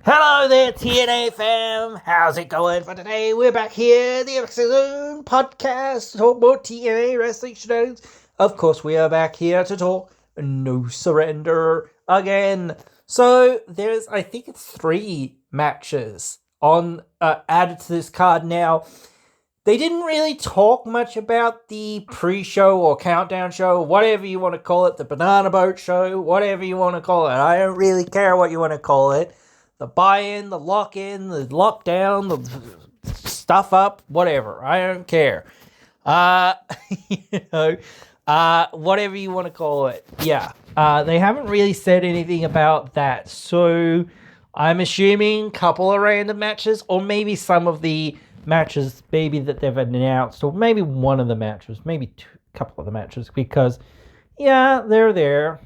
Hello there, TNA fam. How's it going for today? We're back here, the impzonepod podcast, to talk more TNA wrestling shows. Of course, we are back here to talk No Surrender again. So there's, I think it's 3 matches on added to this card now. They didn't really talk much about the pre-show or countdown show, whatever you want to call it, the banana boat show, whatever you want to call it. I don't really care what you want to call it. The buy-in, the lock-in, the lockdown, the stuff up, whatever. I don't care. Whatever you want to call it. Yeah. They haven't really said anything about that. So I'm assuming a couple of random matches, or maybe some of the matches maybe that they've announced, or maybe one of the matches, maybe a couple of the matches, because yeah, they're there.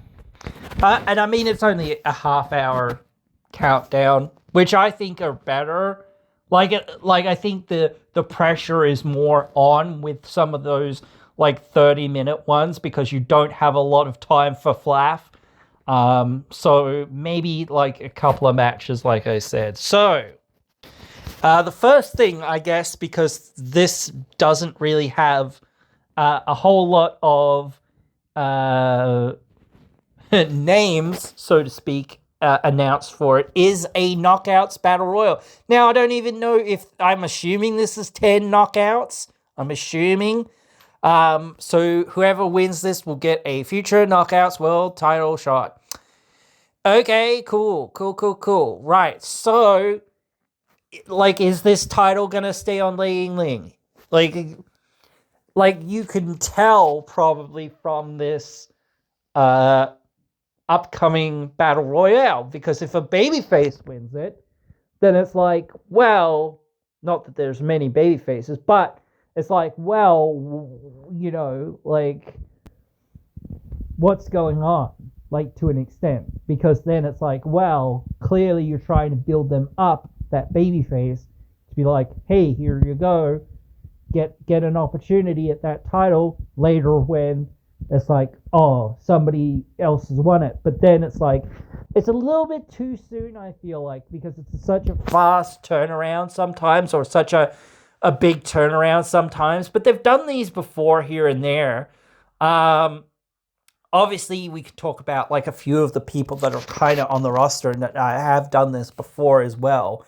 And I mean, it's only a half-hour countdown, which I think are better. Like I think the pressure is more on with some of those like 30-minute ones because you don't have a lot of time for flaff. So maybe like a couple of matches, like I said. So the first thing, I guess, because this doesn't really have a whole lot of names, so to speak, announced for it, is a Knockouts Battle Royal. Now, I don't even know if... I'm assuming this is 10 knockouts. I'm assuming. So whoever wins this will get a future Knockouts World title shot. Okay, cool. Right, so... like, is this title gonna stay on Ling Ling? Like you can tell probably from this upcoming Battle Royale, because if a babyface wins it, then it's like, well, not that there's many babyfaces, but it's like, well, you know, like, what's going on? Like, to an extent, because then it's like, well, clearly you're trying to build them up, that babyface, to be like, hey, here you go, get an opportunity at that title later when it's like, oh, somebody else has won it. But then it's like, it's a little bit too soon, I feel like, because it's such a fast turnaround sometimes, or such a big turnaround sometimes. But they've done these before here and there. Obviously, we could talk about like a few of the people that are kind of on the roster and that I have done this before as well.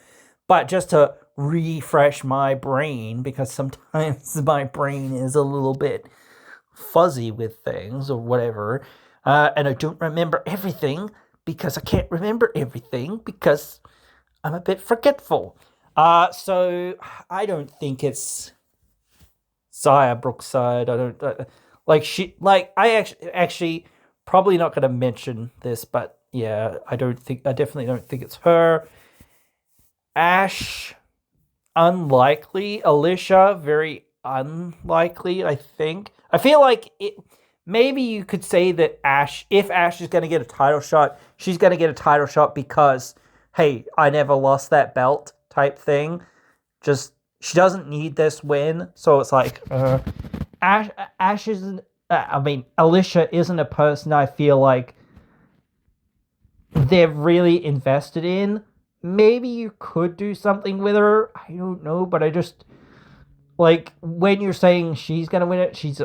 But just to refresh my brain, because sometimes my brain is a little bit fuzzy with things or whatever, and I don't remember everything because I can't remember everything because I'm a bit forgetful. So I don't think it's Zaya Brookside. I don't I actually probably not going to mention this, but yeah, I definitely don't think it's her. Ash, unlikely. Alicia, very unlikely, I think. I feel like maybe you could say that if Ash is going to get a title shot, she's going to get a title shot because, hey, I never lost that belt type thing. Just, she doesn't need this win. So it's like, Ash isn't, Alicia isn't a person I feel like they're really invested in. Maybe you could do something with her. I don't know, but I just, like, when you're saying she's going to win it, she's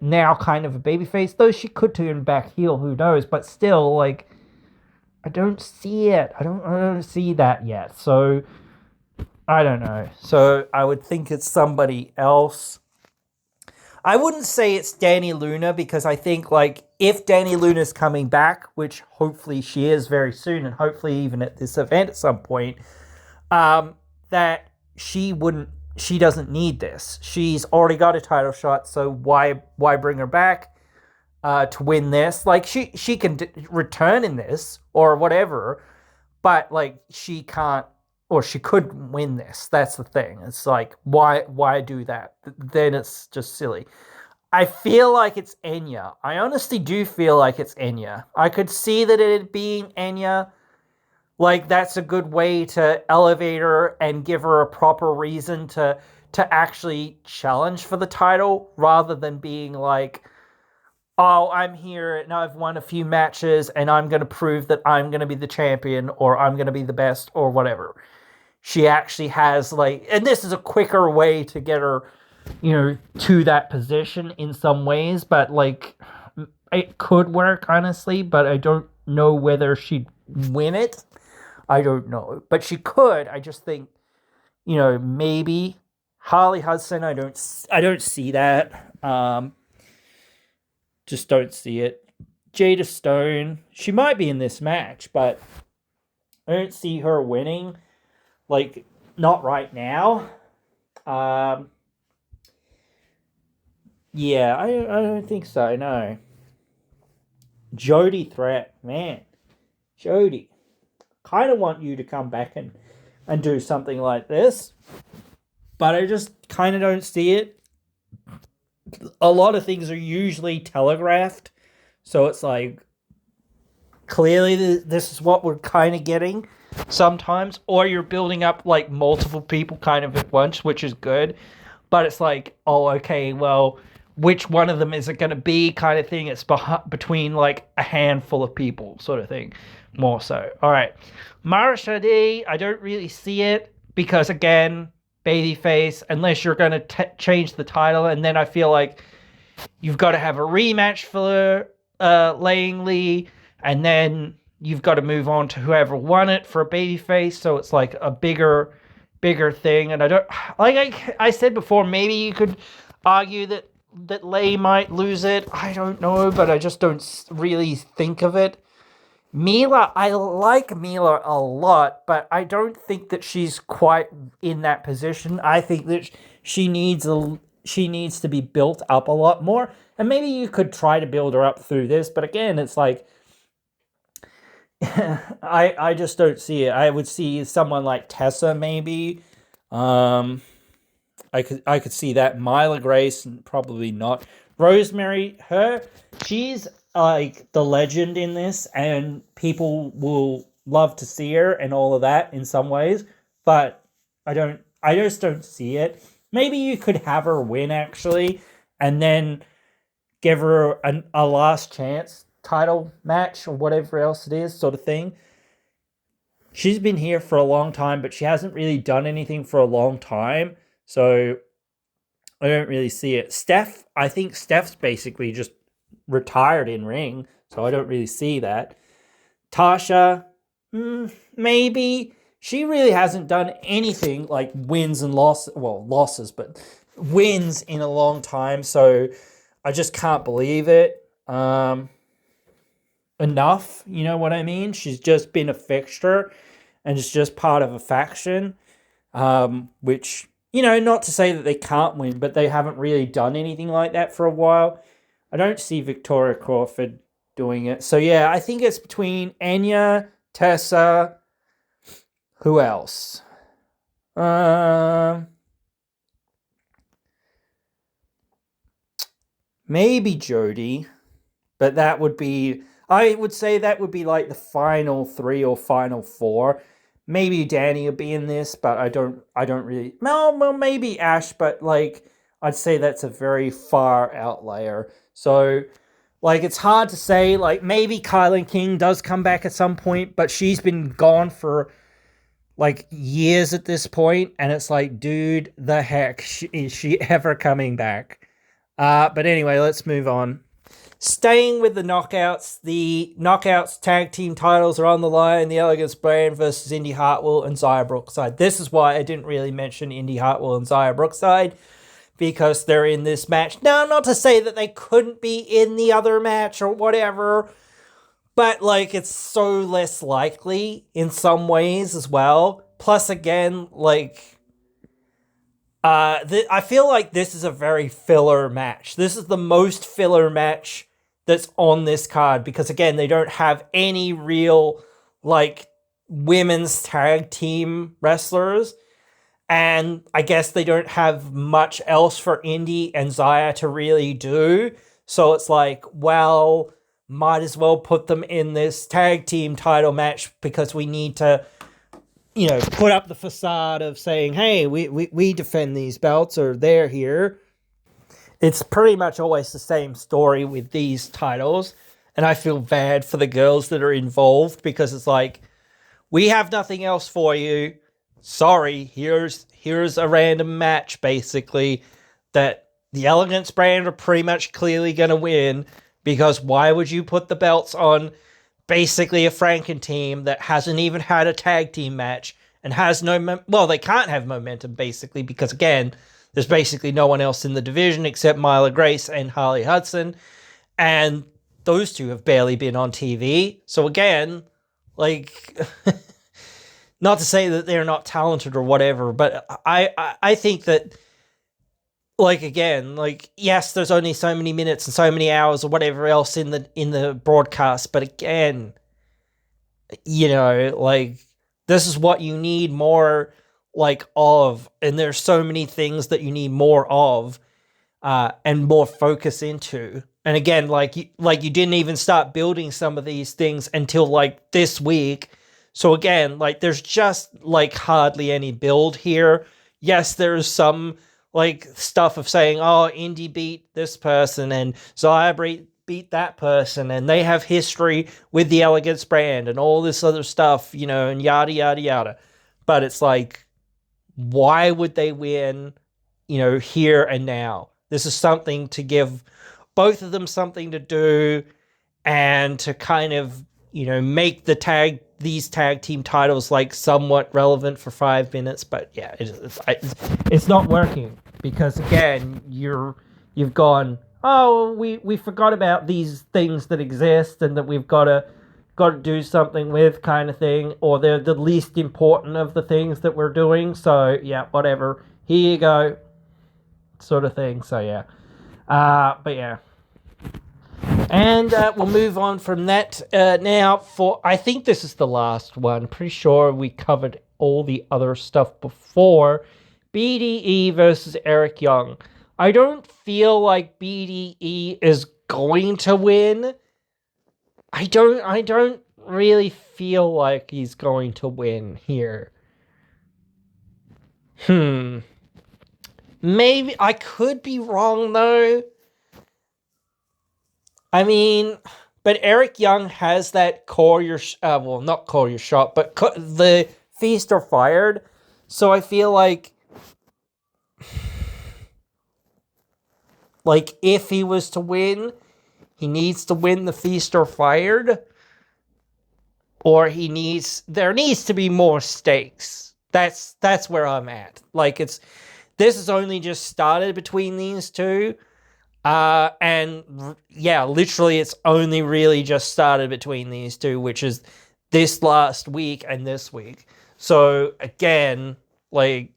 now kind of a babyface, though she could turn back heel, who knows, but still, like, I don't see it. I don't see that yet, so I don't know. So I would think it's somebody else. I wouldn't say it's Danny Luna, because I think, like, if Danny Luna's coming back, which hopefully she is very soon, and hopefully even at this event at some point, that she doesn't need this. She's already got a title shot, so why bring her back to win this? Like, she can return in this, or whatever, but, like, she can't, or she could win this. That's the thing. It's like, why do that? Then it's just silly. I feel like it's Enya. I honestly do feel like it's Enya. I could see that it being Enya. Like, that's a good way to elevate her and give her a proper reason to actually challenge for the title, rather than being like, oh, I'm here and I've won a few matches and I'm going to prove that I'm going to be the champion or I'm going to be the best or whatever. She actually has, like, and this is a quicker way to get her, to that position in some ways, but like, it could work, honestly, but I don't know whether she'd win it. I don't know. But she could. I just think, maybe Harley Hudson, I don't see that. Just don't see it. Jada Stone, she might be in this match, but I don't see her winning. Like, not right now. Yeah, I don't think so, no. Jody Threat, man. Jody. Kind of want you to come back and do something like this. But I just kind of don't see it. A lot of things are usually telegraphed. So it's like, clearly this is what we're kind of getting sometimes. Or you're building up like multiple people kind of at once, which is good. But it's like, oh, okay, well, which one of them is it going to be kind of thing. It's between like a handful of people sort of thing, more so. All right. Mara Shade, I don't really see it because, again, babyface, unless you're going to change the title. And then I feel like you've got to have a rematch for Langley, and then you've got to move on to whoever won it for a babyface. So it's like a bigger thing. And I don't, like I said before, maybe you could argue that Lay might lose it. I don't know, but I just don't really think of it. Mila, I like Mila a lot, but I don't think that she's quite in that position. I think that she needs to be built up a lot more, and maybe you could try to build her up through this. But again, it's like I just don't see it. I would see someone like Tessa maybe. I could see that. Myla Grace, probably not. Rosemary, she's like the legend in this, and people will love to see her and all of that in some ways, but I just don't see it. Maybe you could have her win actually, and then give her a last chance title match or whatever else it is, sort of thing. She's been here for a long time, but she hasn't really done anything for a long time. So I don't really see it. I think Steph's basically just retired in ring, so I don't really see that. Tasha, maybe. She really hasn't done anything like wins and losses, but wins in a long time, so I just can't believe it. Enough, you know what I mean? She's just been a fixture, and it's just part of a faction, which, not to say that they can't win, but they haven't really done anything like that for a while. I don't see Victoria Crawford doing it. So, yeah, I think it's between Enya, Tessa, who else? Maybe Jody, but I would say that would be like the final 3 or final 4. Maybe Danny will be in this, but I don't really. Well, maybe Ash, but like I'd say that's a very far outlier. So, like, it's hard to say. Like, maybe Kylan King does come back at some point, but she's been gone for like years at this point, and it's like, dude, the heck, is she ever coming back? But anyway, let's move on. Staying with the Knockouts tag team titles are on the line. The Elegance Brand versus Indy Hartwell and Xia Brookside. This is why I didn't really mention Indy Hartwell and Xia Brookside, because they're in this match. Now, not to say that they couldn't be in the other match or whatever, but like it's so less likely in some ways as well. Plus, again, like I feel like this is a very filler match. This is the most filler match that's on this card because, again, they don't have any real, like, women's tag team wrestlers. And I guess they don't have much else for Indy and Xia to really do. So it's like, well, might as well put them in this tag team title match because we need to, put up the facade of saying, hey, we defend these belts, or they're here. it's pretty much always the same story with these titles. And I feel bad for the girls that are involved because it's like, we have nothing else for you. Sorry, here's a random match, basically, that the Elegance brand are pretty much clearly going to win, because why would you put the belts on basically a Franken team that hasn't even had a tag team match and has no... well, they can't have momentum, basically, because, again, there's basically no one else in the division except Myla Grace and Harley Hudson, and those two have barely been on TV. So, again, like... not to say that they're not talented or whatever, but I think that, like, again, like, yes, there's only so many minutes and so many hours or whatever else in the broadcast, but again, you know, like, this is what you need more, like, of, and there's so many things that you need more of, and more focus into. And again, like you didn't even start building some of these things until, like, this week. So again, like, there's just, like, hardly any build here. Yes, there's some, like, stuff of saying, oh, Indy beat this person and Zaya beat that person, and they have history with the Elegance brand and all this other stuff, you know, and yada, yada, yada. But it's like, why would they win, you know, here and now? This is something to give both of them something to do and to kind of, you know, make these tag team titles, like, somewhat relevant for 5 minutes. But yeah, it's not working because, again, you've gone, oh, we forgot about these things that exist and that we've got to do something with, kind of thing, or they're the least important of the things that we're doing. So yeah, whatever. Here you go, sort of thing. So yeah, but yeah. And we'll move on from that now for... I think this is the last one. Pretty sure we covered all the other stuff before. BDE versus Eric Young. I don't feel like BDE is going to win. I don't really feel like he's going to win here. Maybe I could be wrong, though. I mean, but Eric Young has that call your... well, not call your shot, but the feast or fired. So I feel like... like, if he was to win, he needs to win the feast or fired. Or there needs to be more stakes. That's where I'm at. Like, this has only just started between these two. And yeah, literally it's only really just started between these two, which is this last week and this week. So again, like,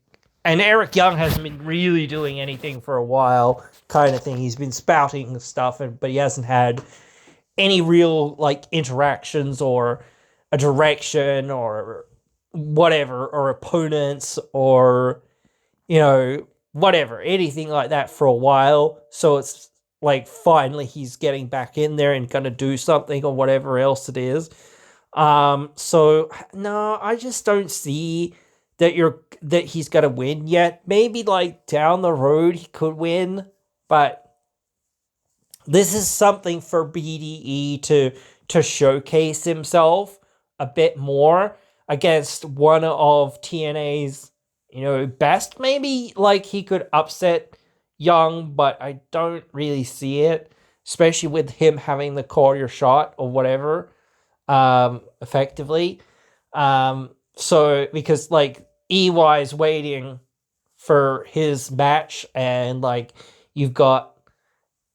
and Eric Young hasn't been really doing anything for a while, kind of thing. He's been spouting stuff, but he hasn't had any real, like, interactions or a direction or whatever, or opponents or, you know, whatever, anything like that for a while. So it's like, finally he's getting back in there and gonna do something or whatever else it is. So no, I just don't see that he's gonna win yet. Maybe, like, down the road he could win, but this is something for BDE to showcase himself a bit more against one of TNA's, you know, best. Maybe, like, he could upset Young, but I don't really see it, especially with him having the call your shot or whatever, effectively. So, because, like, EY is waiting for his match, and, like, you've got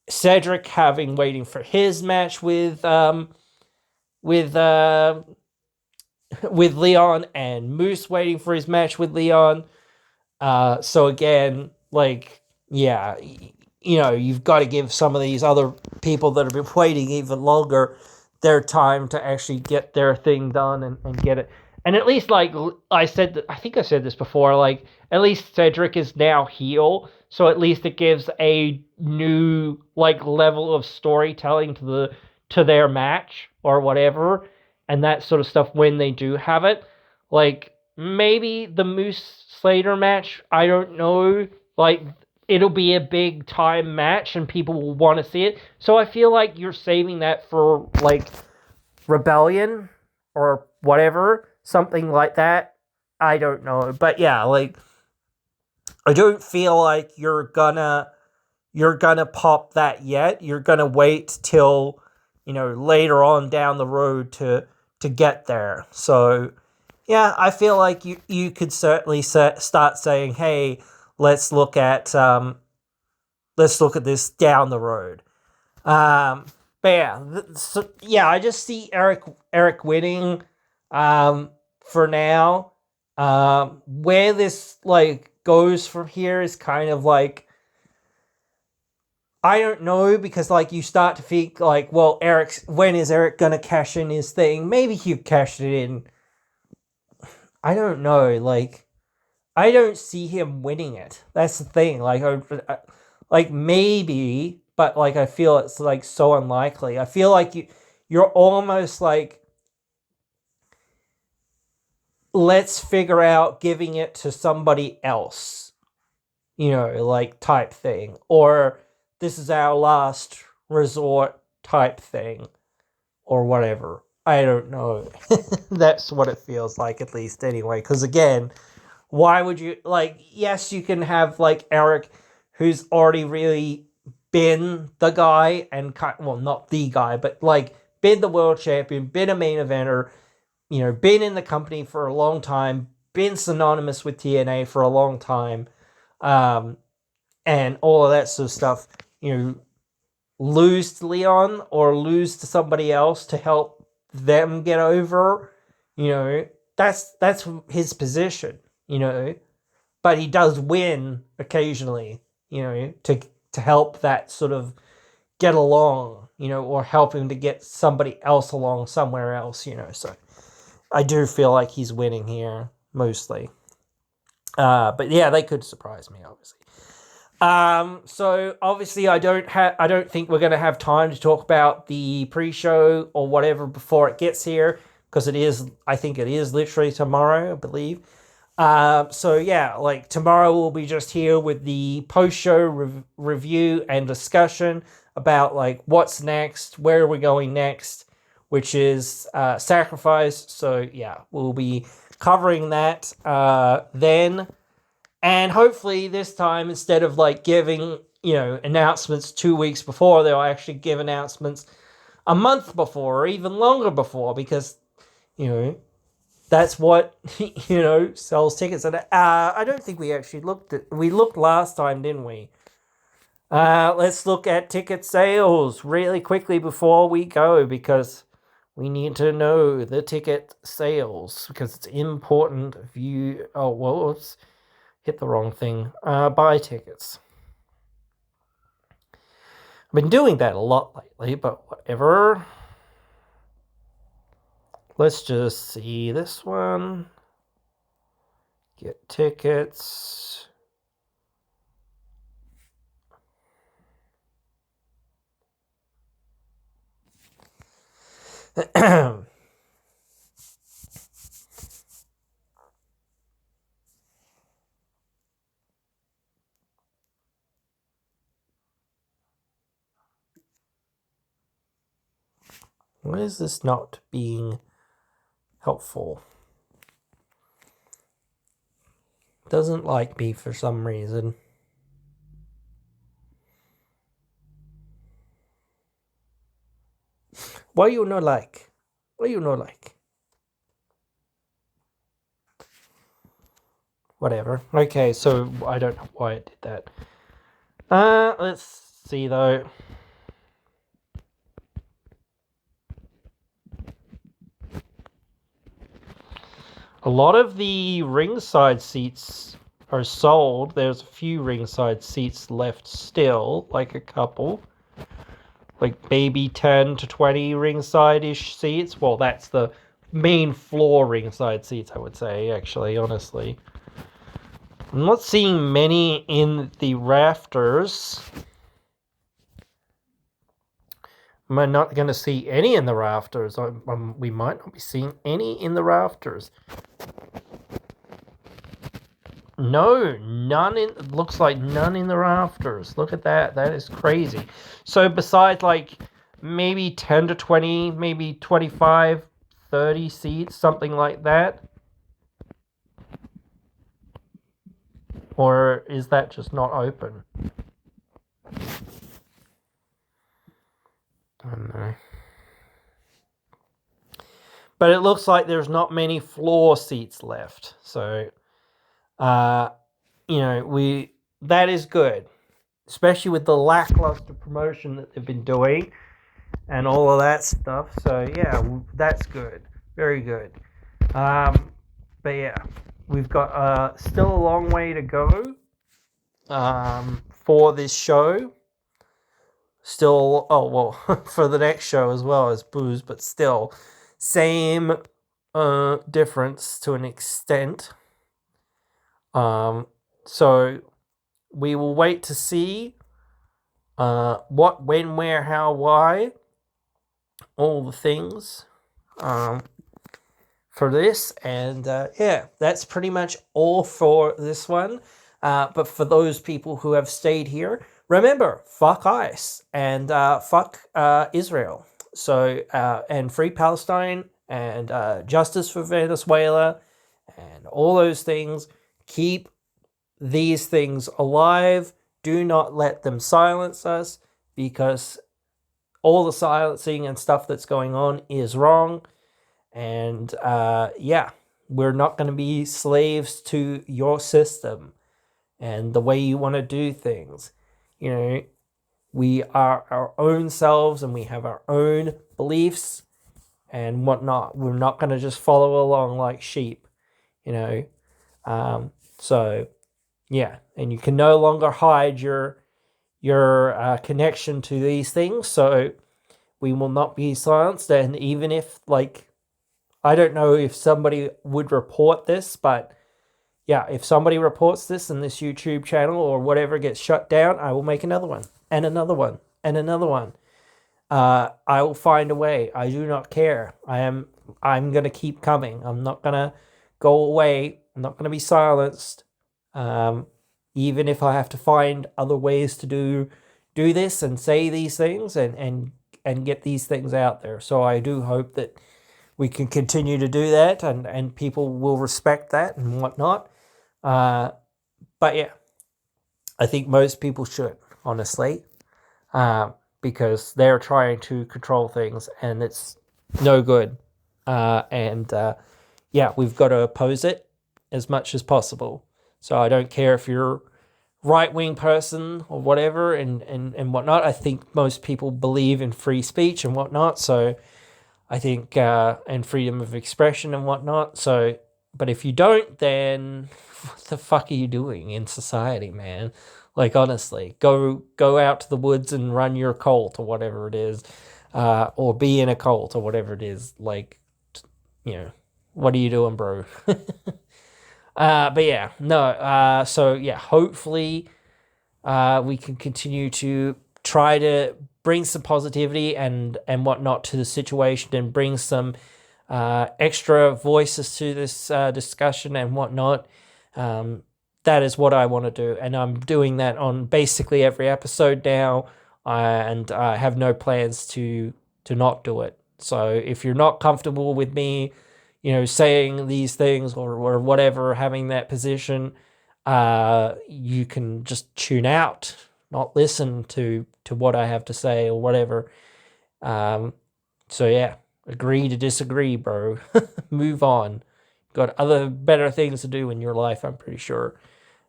Cedric waiting for his match with Leon, and Moose waiting for his match with Leon. So again, like, yeah, you know, you've got to give some of these other people that have been waiting even longer their time to actually get their thing done and get it. And at least, like I think I said this before, like, at least Cedric is now heel, so at least it gives a new, like, level of storytelling to their match or whatever, and that sort of stuff when they do have it. Like, maybe the Moose Slater match, I don't know. Like, it'll be a big time match and people will want to see it. So I feel like you're saving that for like Rebellion or whatever, something like that. I don't know, but yeah, like I don't feel like you're gonna pop that yet. You're gonna wait till later on down the road to get there. So yeah, I feel like you could certainly start saying, hey, let's look at this down the road. But yeah, I just see Eric winning for now. Where this like goes from here is kind of like I don't know, because like you start to think like, well, when is Eric gonna cash in his thing? Maybe he cashed it in. I don't know. Like I don't see him winning it. That's the thing. Like maybe, but like I feel it's like so unlikely. I feel like you're almost like, let's figure out giving it to somebody else, like type thing, or this is our last resort type thing, or whatever. I don't know. That's what it feels like, at least anyway. Because again, why would you like? Yes, you can have like Eric, who's already really been the guy and well, not the guy, but like been the world champion, been a main eventer, been in the company for a long time, been synonymous with TNA for a long time, and all of that sort of stuff. Lose to Leon or lose to somebody else to help them get over. That's his position. But he does win occasionally. To help that sort of get along. Or help him to get somebody else along somewhere else. So I do feel like he's winning here mostly. But yeah, they could surprise me, obviously. So obviously I don't think we're going to have time to talk about the pre-show or whatever before it gets here, because I think it is literally tomorrow, I believe. So yeah, like tomorrow we'll be just here with the post-show review and discussion about like what's next, where are we going next, which is Sacrifice. So yeah, we'll be covering that then. And hopefully this time, instead of like giving, announcements 2 weeks before, they'll actually give announcements a month before or even longer before, because, that's what, sells tickets. And I don't think we actually we looked last time, didn't we? Let's look at ticket sales really quickly before we go, because we need to know the ticket sales, because it's important. Whoops. Hit the wrong thing. Buy tickets. I've been doing that a lot lately, but whatever. Let's just see this one. Get tickets. Why is this not being helpful? Doesn't like me for some reason. Why you not like? Why you not like? Whatever. Okay, so I don't know why it did that. Let's see though. A lot of the ringside seats are sold. There's a few ringside seats left still, like a couple. Like maybe 10 to 20 ringside-ish seats. Well, that's the main floor ringside seats, I would say, actually, honestly. I'm not seeing many in the rafters. Am I not going to see any in the rafters? We might not be seeing any in the rafters. No, none in. Looks like none in the rafters. Look at that. That is crazy. So besides like maybe 10 to 20, maybe 25, 30 seats, something like that. Or is that just not open? I don't know. But it looks like there's not many floor seats left. So, that is good. Especially with the lackluster promotion that they've been doing and all of that stuff. So, yeah, that's good. Very good. But, yeah, we've got still a long way to go for this show. Still, for the next show as well as Booze, but still, same difference to an extent. So we will wait to see what, when, where, how, why, all the things for this. And that's pretty much all for this one. But for those people who have stayed here, remember, fuck ICE and fuck Israel. So, and free Palestine and justice for Venezuela and all those things. Keep these things alive. Do not let them silence us, because all the silencing and stuff that's going on is wrong. And we're not going to be slaves to your system and the way you want to do things. We are our own selves and we have our own beliefs and whatnot. We're not going to just follow along like sheep, So, yeah, and you can no longer hide your connection to these things. So we will not be silenced. And even if, I don't know if somebody would report this, but yeah, if somebody reports this and this YouTube channel or whatever gets shut down, I will make another one and another one and another one. I will find a way. I do not care. I'm going to keep coming. I'm not going to go away. I'm not going to be silenced. Even if I have to find other ways to do this and say these things and get these things out there. So I do hope that we can continue to do that and people will respect that and whatnot. But yeah, I think most people should, honestly, because they're trying to control things and it's no good. We've got to oppose it as much as possible. So I don't care if you're right-wing person or whatever and whatnot. I think most people believe in free speech and whatnot. So I think, and freedom of expression and whatnot. So, but if you don't, then what the fuck are you doing in society, man? Like, honestly, go out to the woods and run your cult or whatever it is, or be in a cult or whatever it is. Like, what are you doing, bro? But yeah, no. So yeah, hopefully, we can continue to try to bring some positivity and whatnot to the situation and bring some extra voices to this discussion and whatnot. That is what I want to do, and I'm doing that on basically every episode now, and I have no plans to not do it. So if you're not comfortable with me, saying these things or whatever, having that position, you can just tune out, not listen to what I have to say or whatever. So yeah, agree to disagree, bro. Move on. Got other better things to do in your life, I'm pretty sure.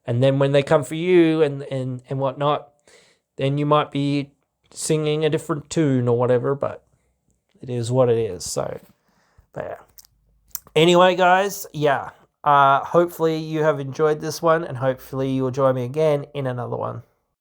And then when they come for you and whatnot, then you might be singing a different tune or whatever, but it is what it is. So, but yeah. Anyway, guys, yeah. Hopefully you have enjoyed this one, and hopefully you'll join me again in another one.